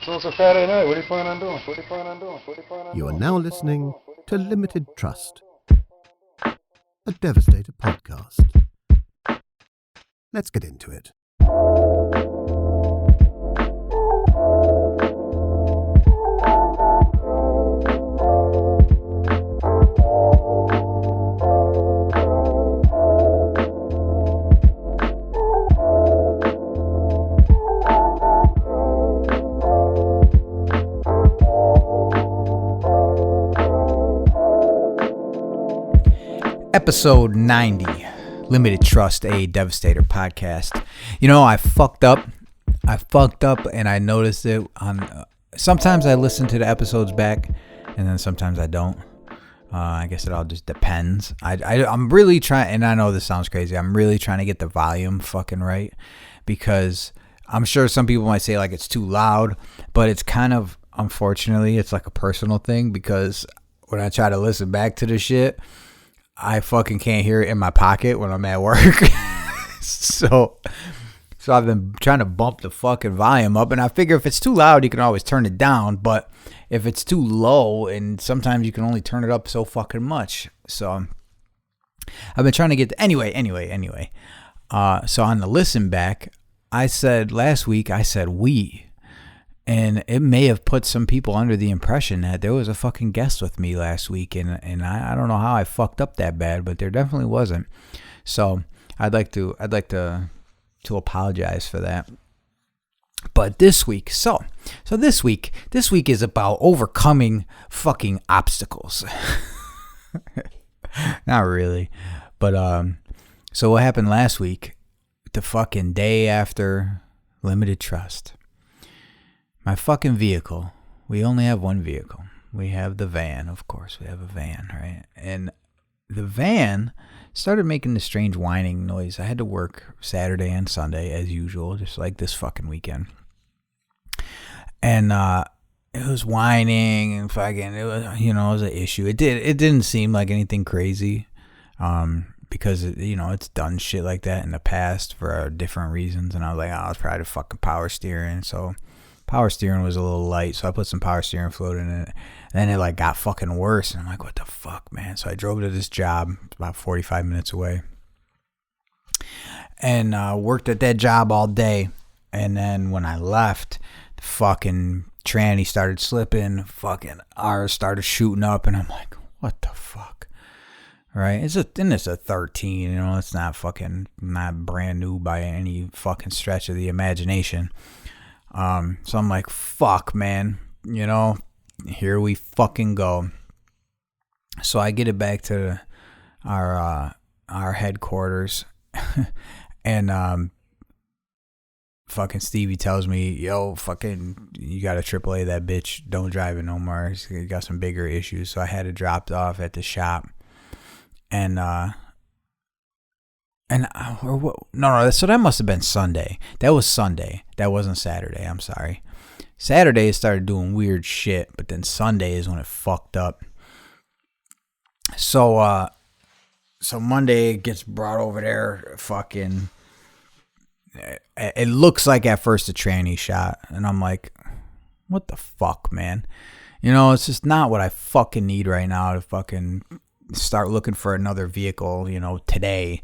So it's a Saturday night. What are you planning on doing? You are now listening to Limited Trust, a Devastator podcast. Let's get into it. Episode 90, Limited Trust, a Devastator podcast. You know, I fucked up and I noticed it on, sometimes I listen to the episodes back and then sometimes I don't. I guess it all just depends. I'm really trying, and I know this sounds crazy, I'm really trying to get the volume fucking right, because I'm sure some people might say like it's too loud, but it's kind of, unfortunately, it's like a personal thing, because when I try to listen back to the shit, I fucking can't hear it in my pocket when I'm at work. So I've been trying to bump the fucking volume up, and I figure if it's too loud, you can always turn it down, but if it's too low, and sometimes you can only turn it up so fucking much. So I've been trying to get anyway. So on the listen back, I said last week, we. And it may have put some people under the impression that there was a fucking guest with me last week, and I don't know how I fucked up that bad, but there definitely wasn't. So I'd like to apologize for that. But this week, so this week is about overcoming fucking obstacles. Not really, but so what happened last week? The fucking day after Limited Trust. My fucking vehicle. We only have one vehicle. We have the van, of course. We have a van, right? And the van started making this strange whining noise. I had to work Saturday and Sunday as usual, just like this fucking weekend. And it was whining and fucking, it was an issue. It didn't seem like anything crazy, because it's done shit like that in the past for different reasons. And I was like, it's probably the fucking power steering. So power steering was a little light, so I put some power steering fluid in it. And then it like got fucking worse, and I'm like, what the fuck, man? So I drove to this job about 45 minutes away, and worked at that job all day. And then when I left, the fucking tranny started slipping, fucking ours started shooting up, and I'm like, what the fuck? Right? It's a 13, it's not brand new by any fucking stretch of the imagination. So I'm like, fuck, man, here we fucking go. So I get it back to our headquarters, and fucking Stevie tells me, yo, fucking, you gotta AAA that bitch, don't drive it no more. He's got some bigger issues. So I had it dropped off at the shop, and so that must have been Sunday. That was Sunday. That wasn't Saturday. I'm sorry. Saturday it started doing weird shit, but then Sunday is when it fucked up. So Monday it gets brought over there. Fucking, it looks like at first a tranny shot, and I'm like, what the fuck, man? It's just not what I fucking need right now to fucking start looking for another vehicle, today.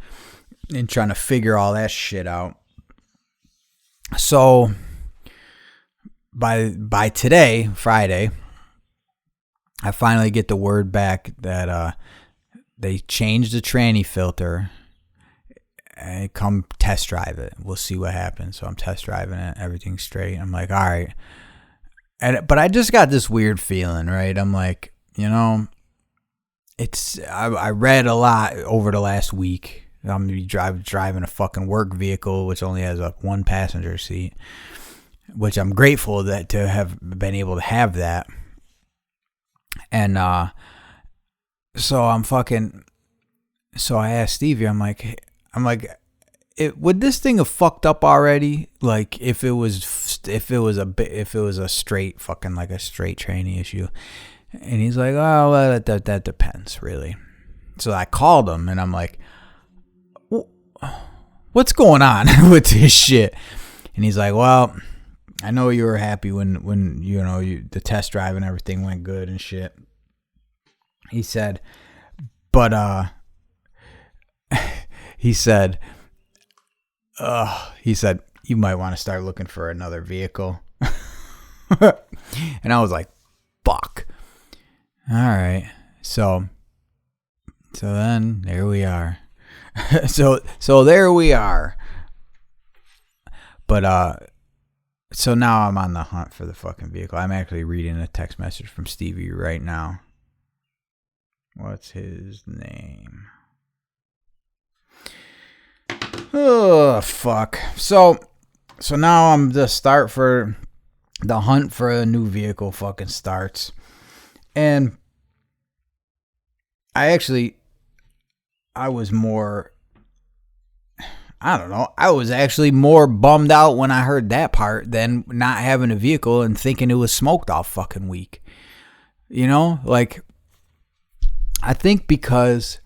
And trying to figure all that shit out. So by today, Friday, I finally get the word back that they changed the tranny filter and come test drive it. We'll see what happens. So I'm test driving it. Everything's straight. I'm like, all right. But I just got this weird feeling, right? I'm like, I read a lot over the last week. I'm going to be driving a fucking work vehicle, which only has a one passenger seat, which I'm grateful to have been able to have that. And so I asked Stevie, I'm like, would this thing have fucked up already? Like if it was a straight fucking, like a straight tranny issue. And he's like, oh, well, that depends really. So I called him and I'm like, what's going on with this shit? And he's like, well, I know you were happy when the test drive and everything went good and shit. He said, but he said you might want to start looking for another vehicle. And I was like, fuck. All right. So then there we are. so there we are. But so now I'm on the hunt for the fucking vehicle. I'm actually reading a text message from Stevie right now. What's his name? Oh, fuck. So now I'm the start for the hunt for a new vehicle fucking starts. And I was actually more bummed out when I heard that part than not having a vehicle and thinking it was smoked all fucking week. You know, like, I think because,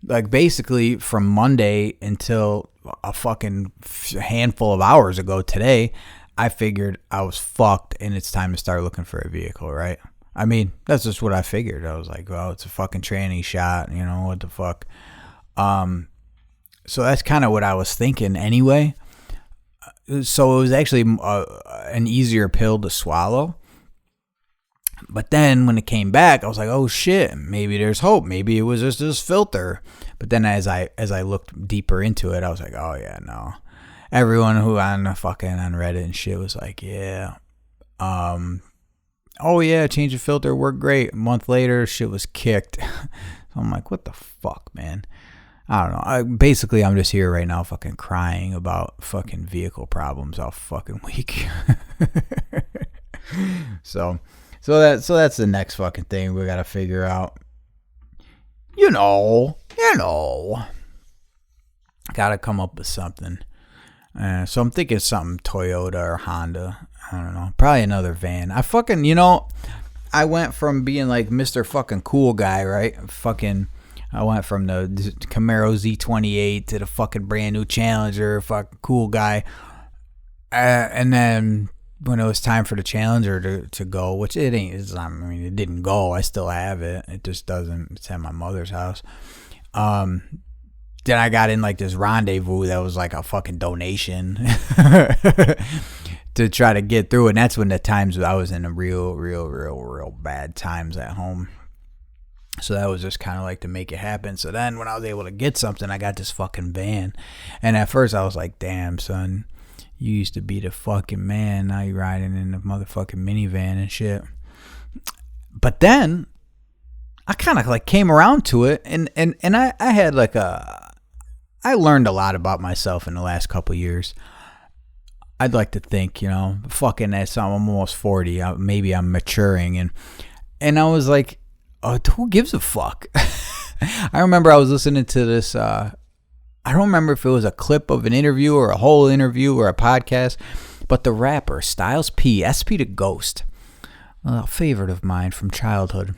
like, basically from Monday until a fucking handful of hours ago today, I figured I was fucked and it's time to start looking for a vehicle, right? I mean, that's just what I figured. I was like, well, it's a fucking tranny shot, you know, what the fuck? So that's kind of what I was thinking anyway. So it was actually an easier pill to swallow. But then when it came back, I was like, oh shit, maybe there's hope. Maybe it was just this filter. But then as I looked deeper into it, I was like, oh yeah, no. Everyone who on Reddit and shit was like, yeah. Oh yeah, change the filter, worked great. A month later, shit was kicked. So I'm like, what the fuck, man? I don't know. I'm just here right now fucking crying about fucking vehicle problems all fucking week. So that's the next fucking thing we gotta figure out. You know. Gotta come up with something. So I'm thinking something Toyota or Honda. I don't know. Probably another van. I went from being like Mr. fucking cool guy, right? I went from the Camaro Z28 to the fucking brand new Challenger, fucking cool guy. And then when it was time for the Challenger to go, which it ain't, it didn't go. I still have it. It just doesn't. It's at my mother's house. Then I got in like this rendezvous that was like a fucking donation to try to get through. And that's when the times I was in a real bad times at home. So that was just kind of like to make it happen. So then when I was able to get something, I got this fucking van. And at first I was like, damn, son, you used to be the fucking man. Now you're riding in the motherfucking minivan and shit. But then I kind of like came around to it. And I had like I learned a lot about myself in the last couple of years. I'd like to think, fucking as I'm almost 40, maybe I'm maturing. And I was like, who gives a fuck? I remember I was listening to this, I don't remember if it was a clip of an interview or a whole interview or a podcast, but the rapper Styles P, SP the Ghost, a favorite of mine from childhood.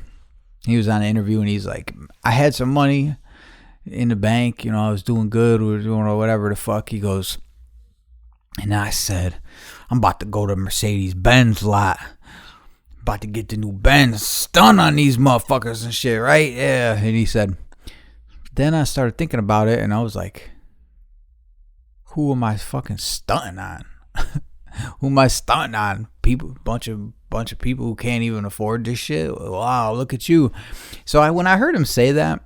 He was on an interview and he's like, I had some money in the bank, I was doing good or doing whatever the fuck. He goes, and I said, I'm about to go to Mercedes-Benz lot. About to get the new Benz, stun on these motherfuckers and shit, right? Yeah. And he said, then I started thinking about it and I was like, who am I fucking stunting on? Who am I stunting on? People, bunch of people who can't even afford this shit. Wow, look at you. So when I heard him say that,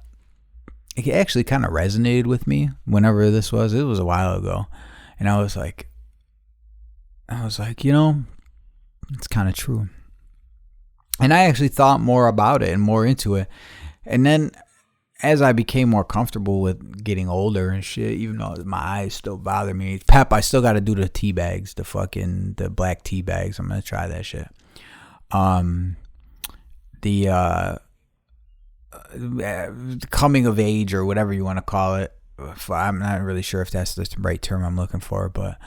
it actually kind of resonated with me. Whenever this was, it was a while ago, and I was like, it's kind of true. And I actually thought more about it and more into it. And then as I became more comfortable with getting older and shit, even though my eyes still bother me, Pep, I still got to do the tea bags, the black tea bags. I'm going to try that shit. The coming of age or whatever you want to call it. I'm not really sure if that's the right term I'm looking for, but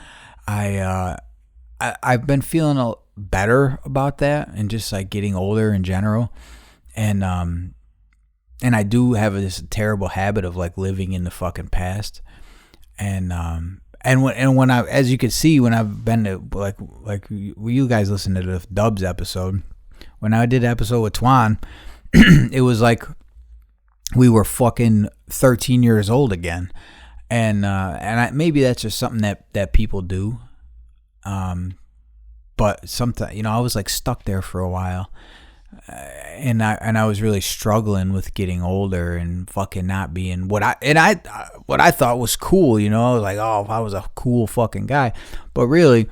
I've been feeling better about that and just like getting older in general. And I do have this terrible habit of like living in the fucking past. And when I, as you can see, when I've been to like you guys listen to the Dubs episode, when I did the episode with Twan, it was like we were fucking 13 years old again, and maybe that's just something that people do, but sometimes, I was like stuck there for a while, and I was really struggling with getting older and fucking not being what I thought was cool, like, oh, I was a cool fucking guy, but really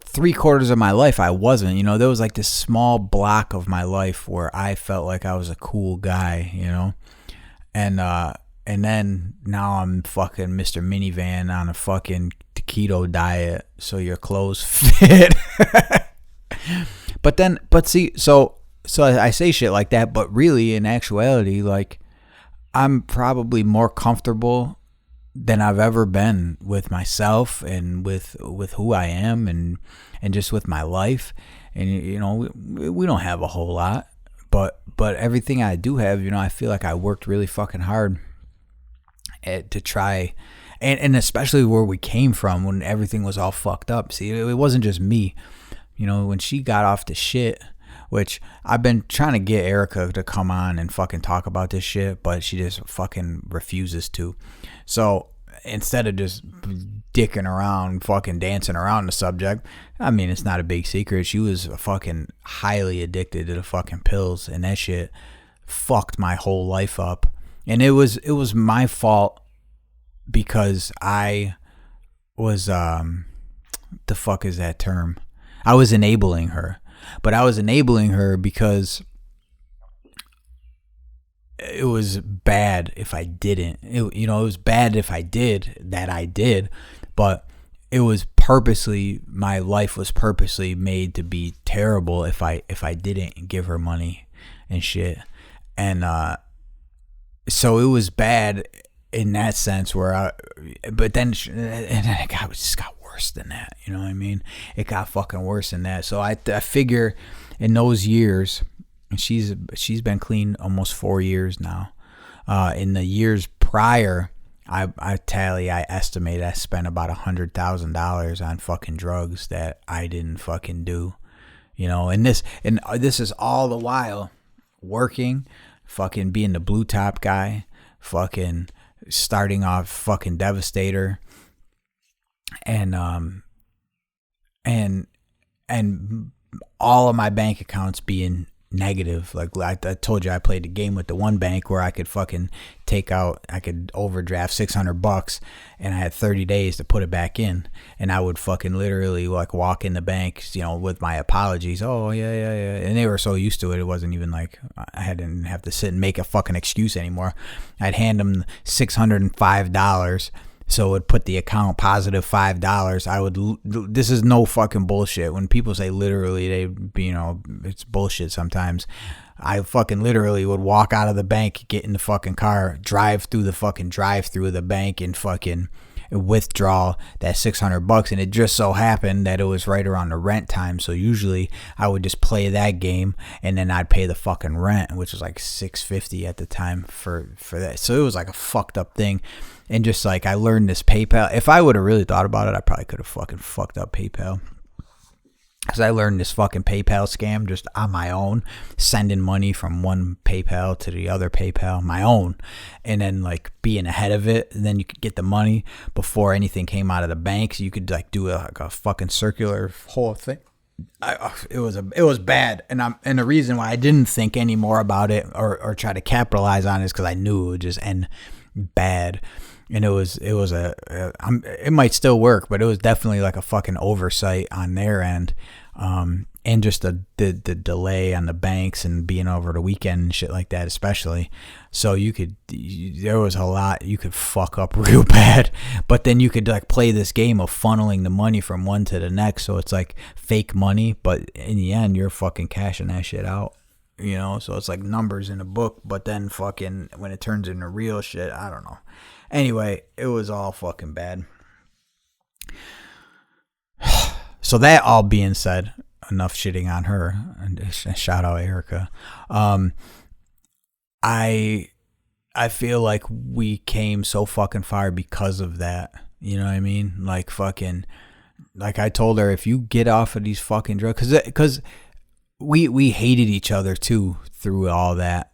3/4 of my life I wasn't. There was like this small block of my life where I felt like I was a cool guy, and then now I'm fucking Mr. Minivan on a fucking keto diet, so your clothes fit. But see, so I say shit like that, but really in actuality, like, I'm probably more comfortable than I've ever been with myself and with who I am and just with my life. And we don't have a whole lot, but everything I do have, I feel like I worked really fucking hard to try, and especially where we came from when everything was all fucked up. See, it wasn't just me. When she got off the shit, which I've been trying to get Erica to come on and fucking talk about this shit, but she just fucking refuses to. So instead of just dicking around, fucking dancing around the subject, I mean, it's not a big secret. She was fucking highly addicted to the fucking pills, and that shit fucked my whole life up. And it was my fault because I was, the fuck is that term? I was enabling her. But I was enabling her because it was bad if I didn't. It was bad if I did that I did, but it was purposely, my life was purposely made to be terrible if I didn't give her money and shit. And so it was bad in that sense but then it just got worse than that, you know what I mean? It got fucking worse than that. So I figure in those years, she's been clean almost 4 years now. In the years prior, I estimate I spent about $100,000 on fucking drugs that I didn't fucking do, and this is all the while working, fucking being the blue top guy, fucking starting off fucking Devastator, and all of my bank accounts being negative. Like I told you, I played the game with the one bank where I could fucking I could overdraft $600 and I had 30 days to put it back in, and I would fucking literally like walk in the bank, with my apologies. Oh yeah. And they were so used to it. It wasn't even like I didn't have to sit and make a fucking excuse anymore. I'd hand them $605. So it would put the account positive $5. This is no fucking bullshit. When people say literally, it's bullshit sometimes. I fucking literally would walk out of the bank, get in the fucking car, drive through the fucking drive-through of the bank and fucking withdraw that $600. And it just so happened that it was right around the rent time. So usually I would just play that game and then I'd pay the fucking rent, which was like $650 at the time for that. So it was like a fucked up thing. And just like I learned this PayPal. If I would have really thought about it, I probably could have fucking fucked up PayPal. Because I learned this fucking PayPal scam just on my own, sending money from one PayPal to the other PayPal, my own, and then like being ahead of it. And then you could get the money before anything came out of the bank. So you could like do a fucking circular whole thing. It was bad, and the reason why I didn't think any more about it or try to capitalize on it is because I knew it would just end bad. And it might still work, but it was definitely like a fucking oversight on their end. And just the delay on the banks and being over the weekend and shit like that, especially. So there was a lot you could fuck up real bad, but then you could like play this game of funneling the money from one to the next. So it's like fake money, but in the end, you're fucking cashing that shit out. So it's like numbers in a book, but then fucking when it turns into real shit, I don't know. Anyway, it was all fucking bad. So that all being said, enough shitting on her, and shout out Erica. I feel like we came so fucking far because of that. You know what I mean? Like fucking, like I told her, if you get off of these fucking drugs, because we hated each other too through all that.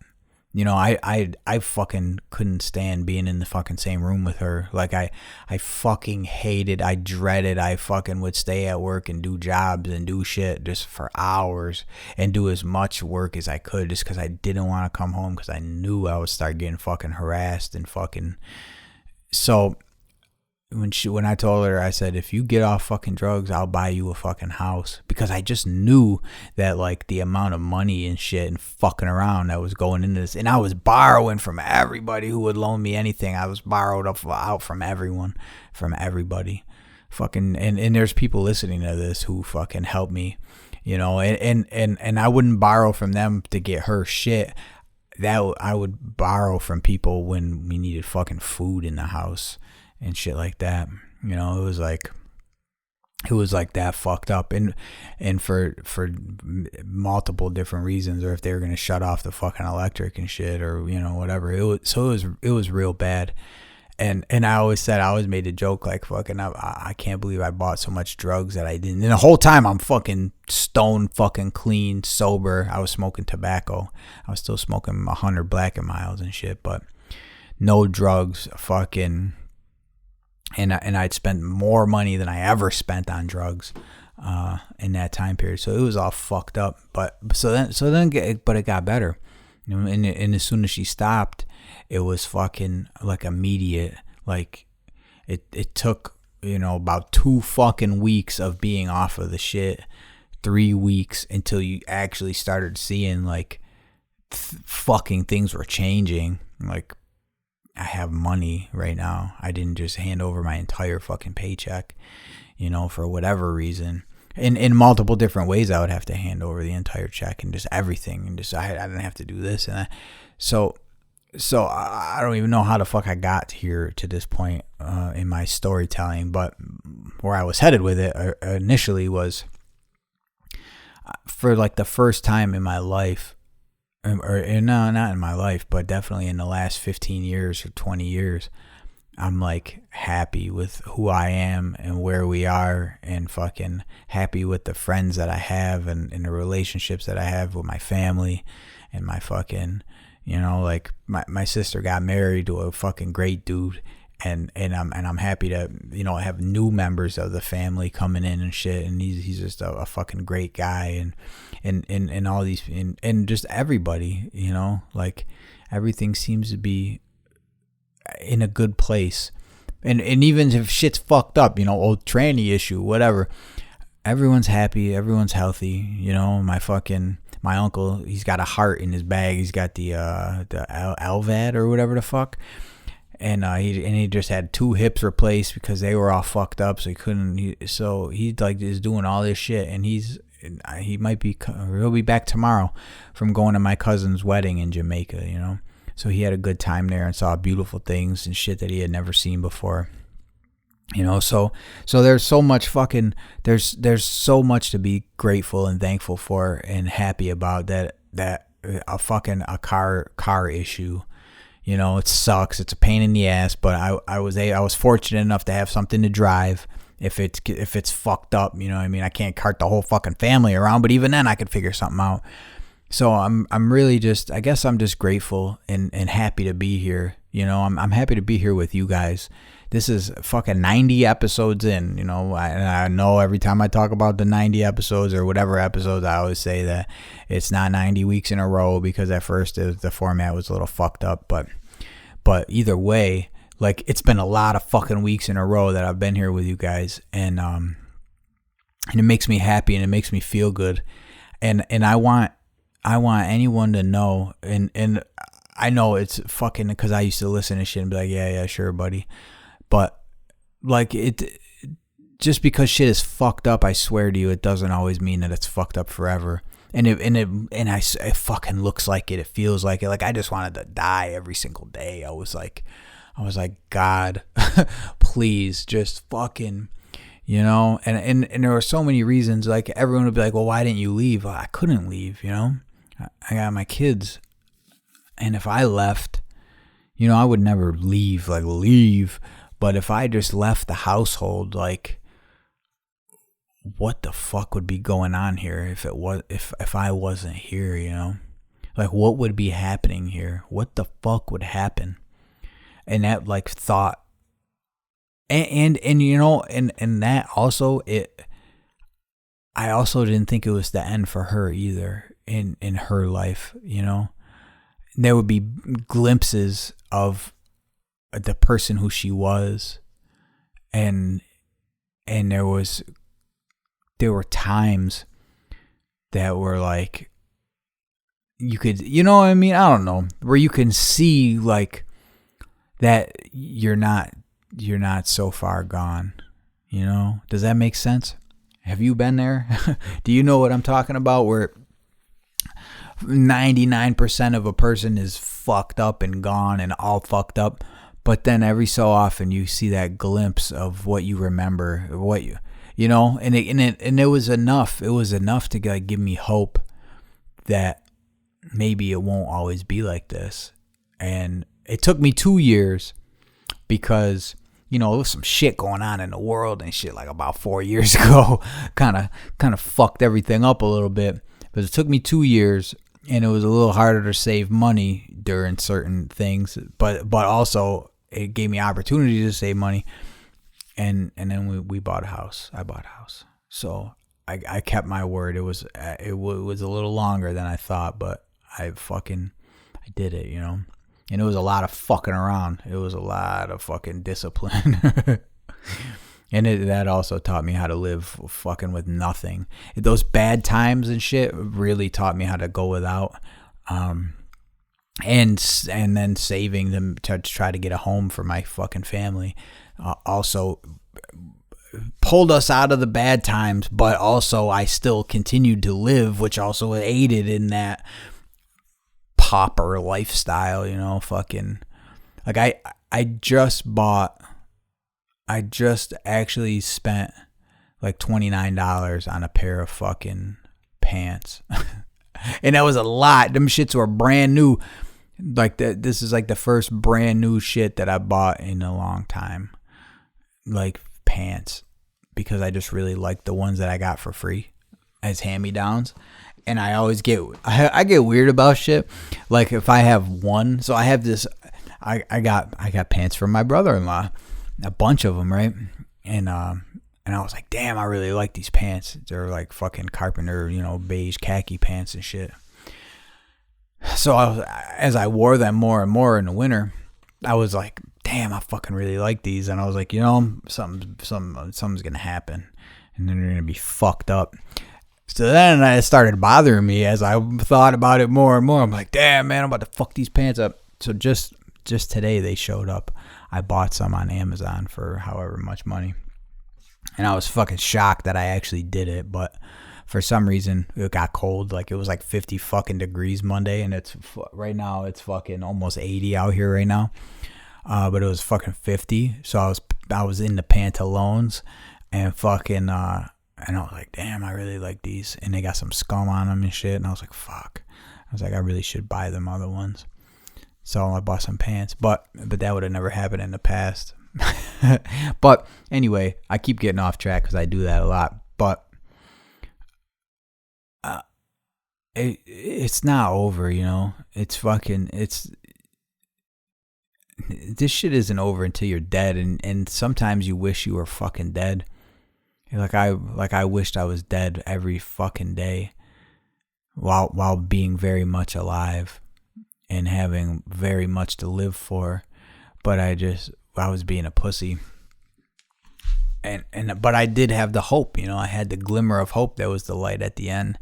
You know, I fucking couldn't stand being in the fucking same room with her. Like I fucking hated, I dreaded, I fucking would stay at work and do jobs and do shit just for hours and do as much work as I could just because I didn't want to come home because I knew I would start getting fucking harassed and fucking. So when I told her, I said, if you get off fucking drugs, I'll buy you a fucking house, because I just knew that like the amount of money and shit and fucking around that was going into this, and I was borrowing from everybody who would loan me anything. I was borrowed out from everyone, from everybody, fucking, and there's people listening to this who fucking help me, you know, and I wouldn't borrow from them to get her shit. That I would borrow from people when we needed fucking food in the house and shit like that. You know, it was like that fucked up, and for multiple different reasons, or if they were gonna shut off the fucking electric and shit, or you know, whatever. It was real bad. And I always made a joke like, fucking, I can't believe I bought so much drugs that I didn't. And the whole time I'm fucking stone fucking clean, sober. I was smoking tobacco. I was still smoking 100 Black and Milds and shit, but no drugs, fucking. And I'd spent more money than I ever spent on drugs in that time period. So it was all fucked up. But it got better. You know, and as soon as she stopped, it was fucking like immediate. Like it took, you know, about 2 fucking weeks of being off of the shit, 3 weeks until you actually started seeing like fucking things were changing. Like, I have money right now. I didn't just hand over my entire fucking paycheck, you know, for whatever reason. In multiple different ways, I would have to hand over the entire check and just everything, and just I didn't have to do this and that. So I don't even know how the fuck I got here to this point in my storytelling, but where I was headed with it initially was, for like the first time in my life, or no, not in my life, but definitely in the last 15 years or 20 years, I'm like happy with who I am and where we are, and fucking happy with the friends that I have and the relationships that I have with my family and my fucking, you know, like my sister got married to a fucking great dude, and I'm happy to, you know, have new members of the family coming in and shit, and he's just a fucking great guy, and all these, and just everybody, you know, like everything seems to be in a good place, and even if shit's fucked up, you know, old tranny issue, whatever, everyone's happy, everyone's healthy, you know. My uncle, he's got a heart in his bag, he's got the LVAD or whatever the fuck. And he just had 2 hips replaced because they were all fucked up, so he couldn't. So he like is doing all this shit, and he'll be back tomorrow from going to my cousin's wedding in Jamaica, you know. So he had a good time there and saw beautiful things and shit that he had never seen before, you know. So there's so much fucking there's so much to be grateful and thankful for and happy about that a car issue. You know, it sucks. It's a pain in the ass, but I was fortunate enough to have something to drive. If it's fucked up, you know what I mean? I can't cart the whole fucking family around, but even then I could figure something out. So I'm really just, I guess I'm just grateful and happy to be here. You know, I'm happy to be here with you guys. This is fucking 90 episodes in, you know. I know every time I talk about the 90 episodes or whatever episodes, I always say that it's not 90 weeks in a row, because at first the format was a little fucked up. But either way, like, it's been a lot of fucking weeks in a row that I've been here with you guys, and it makes me happy and it makes me feel good, and I want anyone to know, and I know it's fucking, because I used to listen to shit and be like, yeah, sure, buddy. But like, it just because shit is fucked up, I swear to you, it doesn't always mean that it's fucked up forever. And it fucking looks like it. It feels like it. Like, I just wanted to die every single day. I was like, God, please, just fucking, you know. And there were so many reasons. Like, everyone would be like, well, why didn't you leave? Well, I couldn't leave, you know. I got my kids, and if I left, you know, I would never leave. But if I just left the household, like, what the fuck would be going on here if I wasn't here, you know? Like, what would be happening here? What the fuck would happen? And that, like, thought, and you know, and that also, I also didn't think it was the end for her either in her life, you know? There would be glimpses of the person who she was, and there were times that were like, you could, you know what I mean? I don't know, where you can see like that you're not so far gone, you know? Does that make sense? Have you been there? Do you know what I'm talking about? Where 99% of a person is fucked up and gone and all fucked up, but then every so often you see that glimpse of what you remember, what you know, and it was enough. It was enough to like give me hope that maybe it won't always be like this. And it took me 2 years because, you know, there was some shit going on in the world and shit like about 4 years ago, kind of fucked everything up a little bit. But it took me 2 years, and it was a little harder to save money during certain things, but also it gave me opportunity to save money. And then we bought a house. I bought a house. So I kept my word. It was a little longer than I thought, but I did it, you know. And it was a lot of fucking around. It was a lot of fucking discipline. And that also taught me how to live fucking with nothing. Those bad times and shit really taught me how to go without. And then saving them to try to get a home for my fucking family. Also pulled us out of the bad times, but also I still continued to live, which also aided in that pauper lifestyle, you know, fucking, like I just actually spent like $29 on a pair of fucking pants. And that was a lot. Them shits were brand new. Like this is like the first brand new shit that I bought in a long time. Like pants, because I just really like the ones that I got for free as hand-me-downs. And I always I get weird about shit. Like if I have one, so I have this, I got pants from my brother-in-law, a bunch of them, right? And I was like, damn, I really like these pants. They're like fucking carpenter, you know, beige khaki pants and shit. So as I wore them more and more in the winter, I was like, damn, I fucking really like these. And I was like, you know, something's gonna happen, and then they're gonna be fucked up. So then it started bothering me as I thought about it more and more. I'm like, damn, man, I'm about to fuck these pants up. So just today they showed up. I bought some on Amazon for however much money. And I was fucking shocked that I actually did it. But for some reason, it got cold. Like it was like 50 fucking degrees Monday. And right now it's fucking almost 80 out here right now. But it was fucking 50. So I was in the pantalones and fucking... and I was like, damn, I really like these. And they got some scum on them and shit. And I was like, fuck. I was like, I really should buy them other ones. So I bought some pants. But that would have never happened in the past. But anyway, I keep getting off track because I do that a lot. But it's not over, you know. This shit isn't over until you're dead. And sometimes you wish you were fucking dead. Like I wished I was dead every fucking day while being very much alive and having very much to live for. But I was being a pussy. But I did have the hope, you know, I had the glimmer of hope that was the light at the end,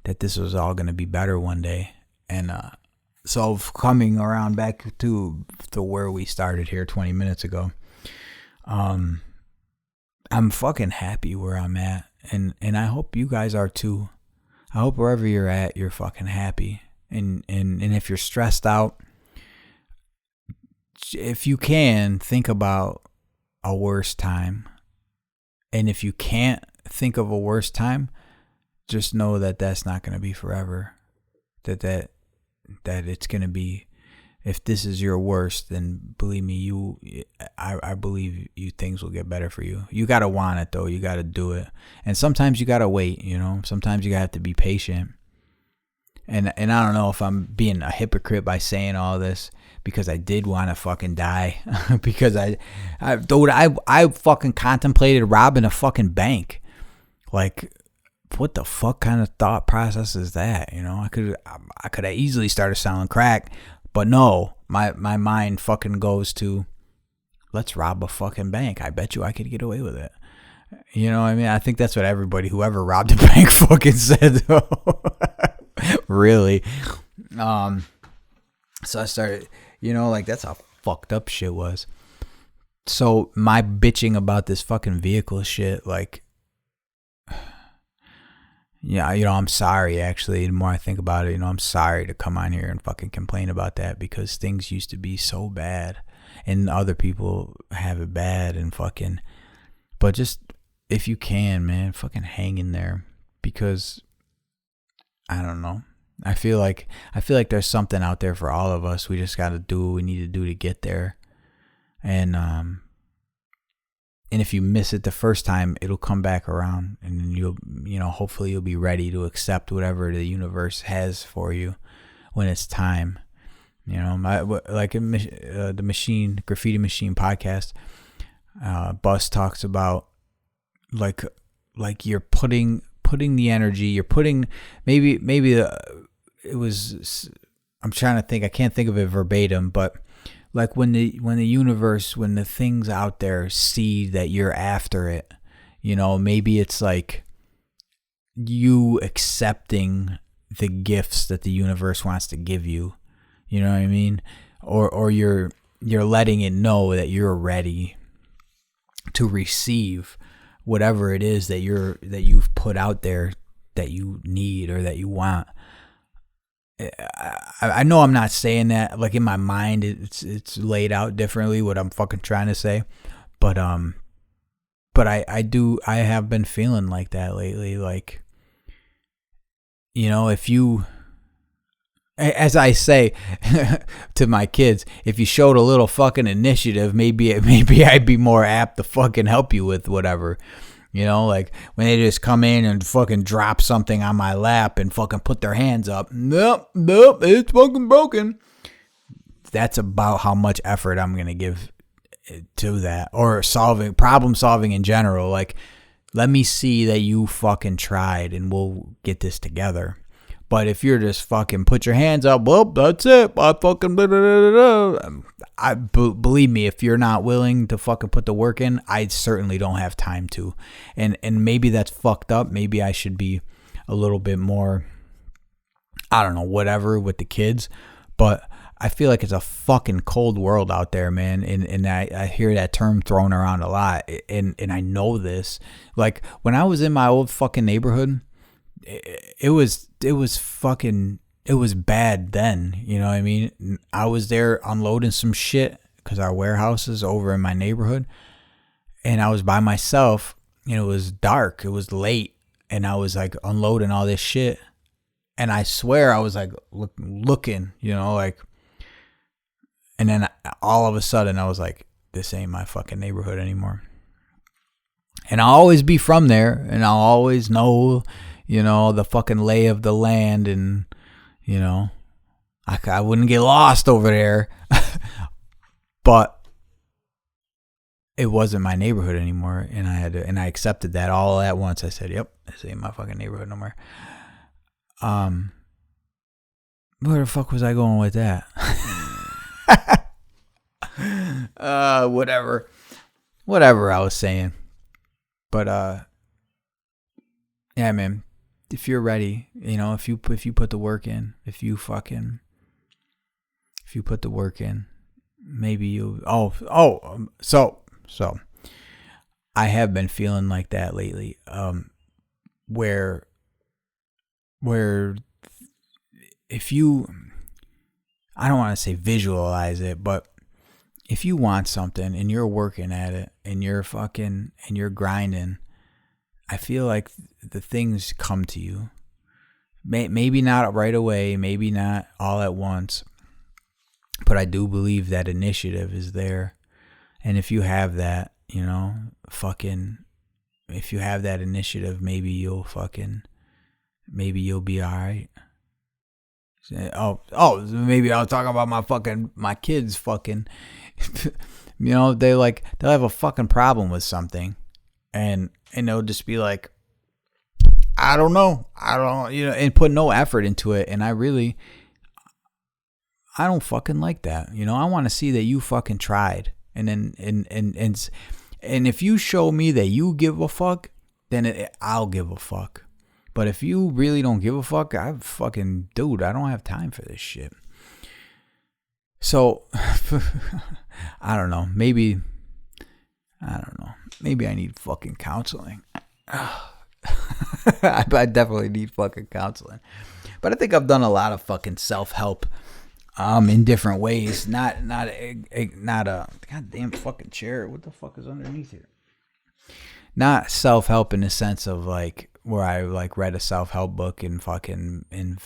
that this was all going to be better one day. And so coming around back to where we started here 20 minutes ago, I'm fucking happy where I'm at, and I hope you guys are too. I hope wherever you're at, you're fucking happy. And if you're stressed out, if you can, think about a worse time. And if you can't think of a worse time, just know that that's not going to be forever. That it's going to be if this is your worst, then believe me, I believe you things will get better for you. You gotta want it though. You gotta do it, and sometimes you gotta wait. Sometimes you have to be patient. And I don't know if I'm being a hypocrite by saying all this, because I did want to fucking die. Because I fucking contemplated robbing a fucking bank. Like, what the fuck kind of thought process is that? I could have easily started selling crack, but no, my mind fucking goes to, let's rob a fucking bank. I bet you I could get away with it. You know what I mean? I think that's what whoever robbed a bank fucking said, though. Really. So I started, that's how fucked up shit was. So my bitching about this fucking vehicle shit, like, yeah, I'm sorry, actually. The more I think about it, I'm sorry to come on here and fucking complain about that, because things used to be so bad and other people have it bad and fucking, but just, if you can, man, fucking hang in there, because I don't know. I feel like there's something out there for all of us. We just got to do what we need to do to get there. And if you miss it the first time, it'll come back around, and then hopefully you'll be ready to accept whatever the universe has for you when it's time. Like the Graffiti Machine podcast, Bus talks about like you're putting the energy, you're putting it was, I'm trying to think, I can't think of it verbatim, but like when the universe, when the things out there see that you're after it, maybe it's like you accepting the gifts that the universe wants to give you. You know what I mean? Or you're letting it know that you're ready to receive whatever it is that you've put out there that you need or that you want. I know I'm not saying that, like, in my mind it's laid out differently what I'm fucking trying to say, but I have been feeling like that lately, like, if you, as I say to my kids, if you showed a little fucking initiative, maybe I'd be more apt to fucking help you with whatever. Like when they just come in and fucking drop something on my lap and fucking put their hands up. Nope, it's fucking broken. That's about how much effort I'm going to give to that, or problem solving in general. Like, let me see that you fucking tried and we'll get this together. But if you're just fucking put your hands up, well, that's it. I fucking blah, blah, blah, blah. Believe me, if you're not willing to fucking put the work in, I certainly don't have time to. And maybe that's fucked up. Maybe I should be a little bit more, I don't know, whatever with the kids. But I feel like it's a fucking cold world out there, man. And I hear that term thrown around a lot. And I know this. Like, when I was in my old fucking neighborhood, it was bad then, you know what I mean? I was there unloading some shit because our warehouse is over in my neighborhood, and I was by myself, and it was dark, it was late, and I was like unloading all this shit, and I swear I was like looking, like, and then all of a sudden I was like, this ain't my fucking neighborhood anymore. And I'll always be from there, and I'll always know, the fucking lay of the land, and, I wouldn't get lost over there. But it wasn't my neighborhood anymore, and I accepted that all at once. I said, yep, this ain't my fucking neighborhood no more. Where the fuck was I going with that? Whatever I was saying. But, yeah, man, if you're ready, if you put the work in, if you put the work in, maybe you, so I have been feeling like that lately, where if you, I don't want to say visualize it, but if you want something and you're working at it and you're grinding, I feel like the things come to you. Maybe not right away, maybe not all at once, But I do believe that initiative is there. And if you have that, you know, if you have that initiative, maybe you'll be all right. Maybe I'll talk about my kids fucking, you know, they'll have a fucking problem with something and they'll just be like, I don't know, you know, and put no effort into it. And I don't fucking like that. You know, I want to see that you fucking tried. And then, and if you show me that you give a fuck, then I'll give a fuck. But if you really don't give a fuck, I don't have time for this shit. So, I don't know. Maybe I need fucking counseling. I definitely need fucking counseling. But I think I've done a lot of fucking self-help in different ways. Not a goddamn fucking chair. What the fuck is underneath here? Not self-help in the sense of like where I like read a self-help book and fucking, and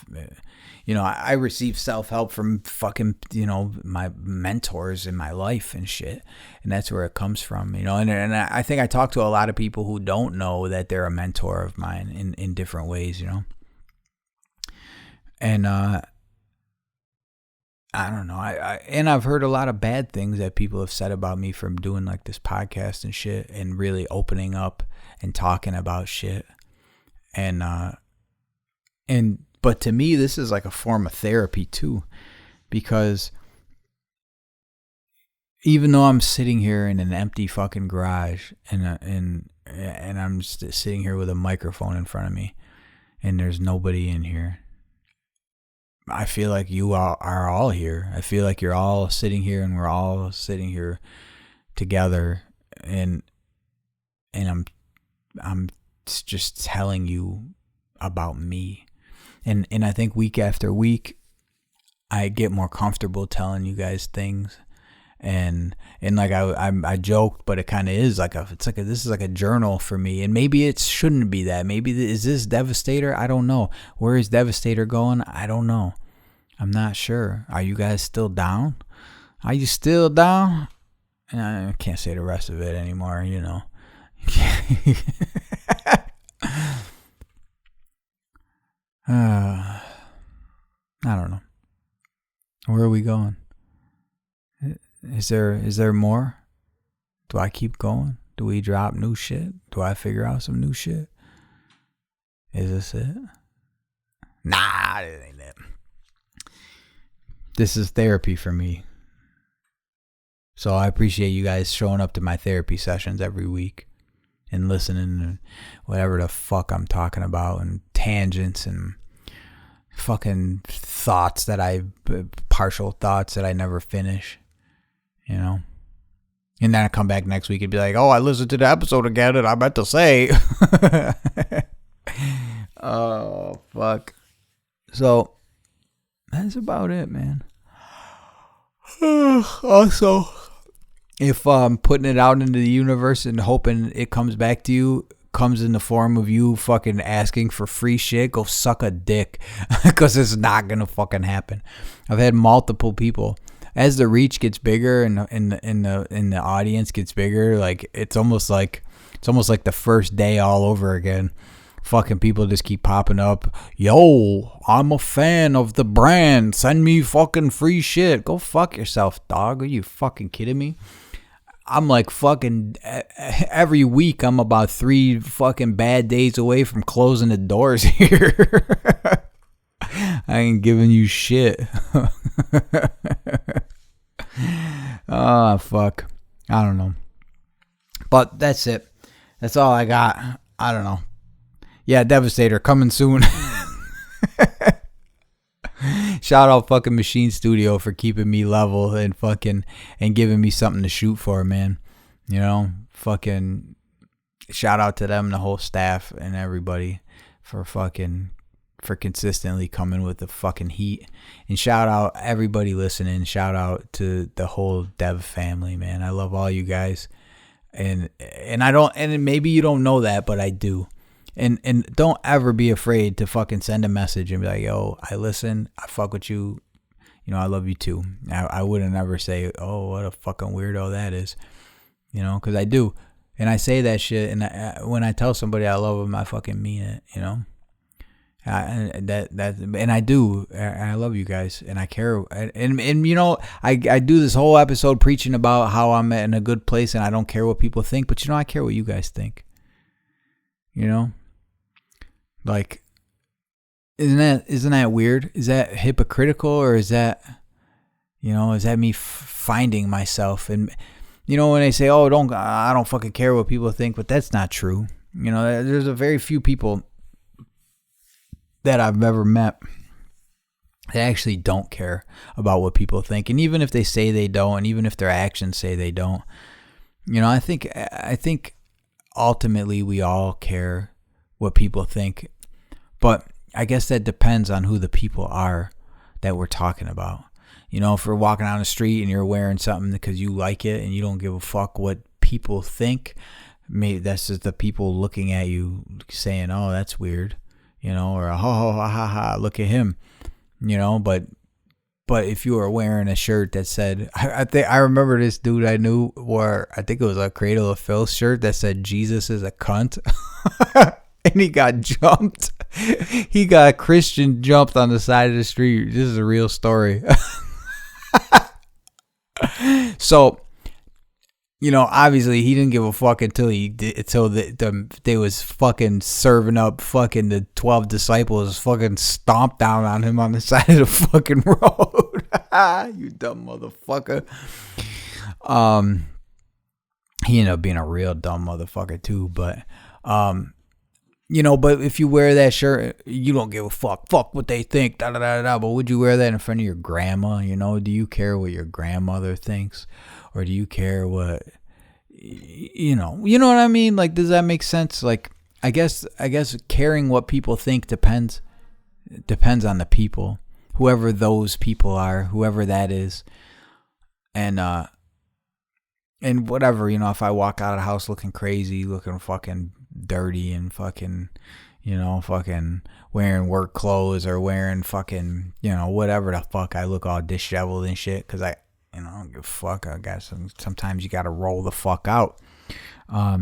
you know, I received self-help from fucking, you know, my mentors in my life and shit. And that's where it comes from, you know, and I think I talk to a lot of people who don't know that they're a mentor of mine in different ways, you know. And I don't know. I've heard a lot of bad things that people have said about me from doing like this podcast and shit and really opening up and talking about shit. But to me, this is like a form of therapy too, because even though I'm sitting here in an empty fucking garage and I'm just sitting here with a microphone in front of me and there's nobody in here, I feel like you are all here. I feel like you're all sitting here and we're all sitting here together, and I'm just telling you about me. And I think week after week I get more comfortable telling you guys things. And like I joked, but it kind of is this is like a journal for me. And maybe it shouldn't be that. Maybe is this Devastator? I don't know. Where is Devastator going? I don't know. I'm not sure. Are you guys still down? Are you still down? I can't say the rest of it anymore, you know. I don't know. Where are we going? Is there more? Do I keep going? Do we drop new shit? Do I figure out some new shit? Is this it? Nah, it ain't it. This is therapy for me. So I appreciate you guys showing up to my therapy sessions every week and listening to whatever the fuck I'm talking about and tangents and fucking partial thoughts that I never finish, you know? And then I come back next week and be like, oh, I listened to the episode again and I meant to say. Oh, fuck. So, that's about it, man. Also, if putting it out into the universe and hoping it comes back to you comes in the form of you fucking asking for free shit, go suck a dick, because it's not gonna fucking happen. I've had multiple people. As the reach gets bigger and the audience gets bigger, like it's almost like the first day all over again. Fucking people just keep popping up. Yo, I'm a fan of the brand. Send me fucking free shit. Go fuck yourself, dog. Are you fucking kidding me? I'm like fucking every week I'm about 3 fucking bad days away from closing the doors here. I ain't giving you shit. Oh, fuck. I don't know. But that's it. That's all I got. I don't know. Yeah, Devastator coming soon. Shout out fucking Machine Studio for keeping me level and giving me something to shoot for, man. You know, fucking shout out to them, the whole staff and everybody for consistently coming with the fucking heat. And shout out everybody listening. Shout out to the whole Dev family, man. I love all you guys. And maybe you don't know that, but I do. And don't ever be afraid to fucking send a message and be like, yo, I listen, I fuck with you. I love you too. I wouldn't ever say, oh, what a fucking weirdo that is, because I do. And I say that shit, and when I tell somebody I love them, I fucking mean it, and I do. I love you guys, and I care. And I do this whole episode preaching about how I'm in a good place and I don't care what people think, but I care what you guys think. Like, isn't that weird? Is that hypocritical, or is that me finding myself? And when they say, "Oh, I don't fucking care what people think," but that's not true. There's a very few people that I've ever met that actually don't care about what people think, and even if they say they don't, and even if their actions say they don't, I think ultimately we all care what people think, but I guess that depends on who the people are that we're talking about. If we're walking down the street and you're wearing something because you like it and you don't give a fuck what people think, maybe that's just the people looking at you saying, "Oh, that's weird," or ha, look at him, But if you were wearing a shirt that said, I remember this dude I knew wore, I think it was a Cradle of Filth shirt that said "Jesus is a cunt," and he got jumped. He got Christian jumped on the side of the street. This is a real story. So, obviously he didn't give a fuck until they was fucking serving up fucking the 12 disciples fucking stomped down on him on the side of the fucking road. You dumb motherfucker. He ended up being a real dumb motherfucker too, but but if you wear that shirt, you don't give a fuck what they think, da da da da. But would you wear that in front of your grandma? Do you care what your grandmother thinks, or do you care what what I mean? Like, does that make sense? Like, I guess caring what people think depends on the people, whoever those people are, whoever that is, and whatever, if I walk out of the house looking crazy, looking fucking dirty and fucking, fucking wearing work clothes or wearing fucking, whatever the fuck, I look all disheveled and shit because I don't give a fuck. I guess sometimes you got to roll the fuck out. I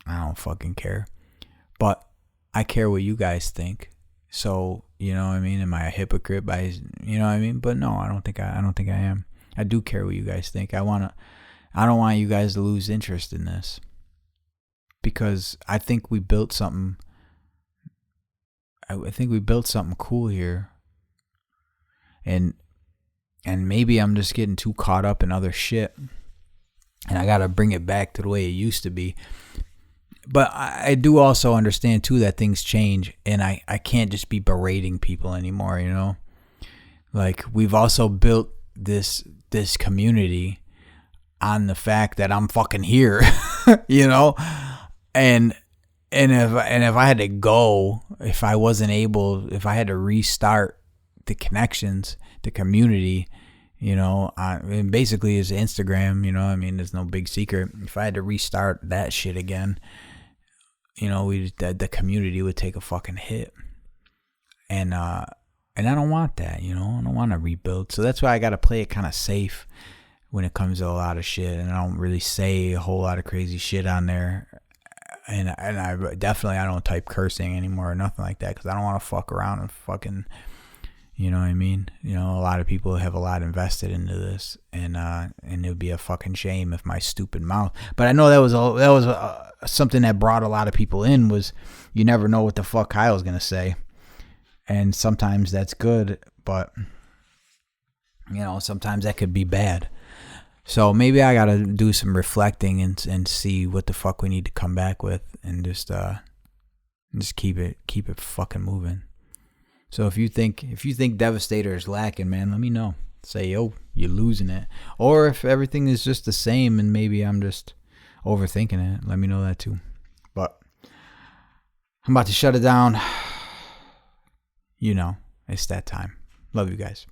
don't fucking care, but I care what you guys think. So, what I mean? Am I a hypocrite by, what I mean? But no, I don't think I am. I do care what you guys think. I don't want you guys to lose interest in this, because I think we built something. I think we built something cool here, and maybe I'm just getting too caught up in other shit, and I gotta bring it back to the way it used to be. But I do also understand too that things change, and I can't just be berating people anymore. Like, we've also built this community on the fact that I'm fucking here, and if I had to go, if I had to restart the connections, the community, and basically is Instagram, I mean, there's no big secret. If I had to restart that shit again, the community would take a fucking hit, and I don't want that, I don't want to rebuild. So that's why I got to play it kind of safe when it comes to a lot of shit, and I don't really say a whole lot of crazy shit on there, and I definitely, I don't type cursing anymore or nothing like that, because I don't want to fuck around and fucking, what I mean? A lot of people have a lot invested into this, and it would be a fucking shame if my stupid mouth. But I know that was something that brought a lot of people in, was you never know what the fuck Kyle's gonna say, and sometimes that's good, but sometimes that could be bad. So maybe I gotta do some reflecting and see what the fuck we need to come back with, and just keep it fucking moving. So if you think Devastator is lacking, man, let me know. Say, yo, you're losing it. Or if everything is just the same and maybe I'm just overthinking it, let me know that too. But I'm about to shut it down. It's that time. Love you guys.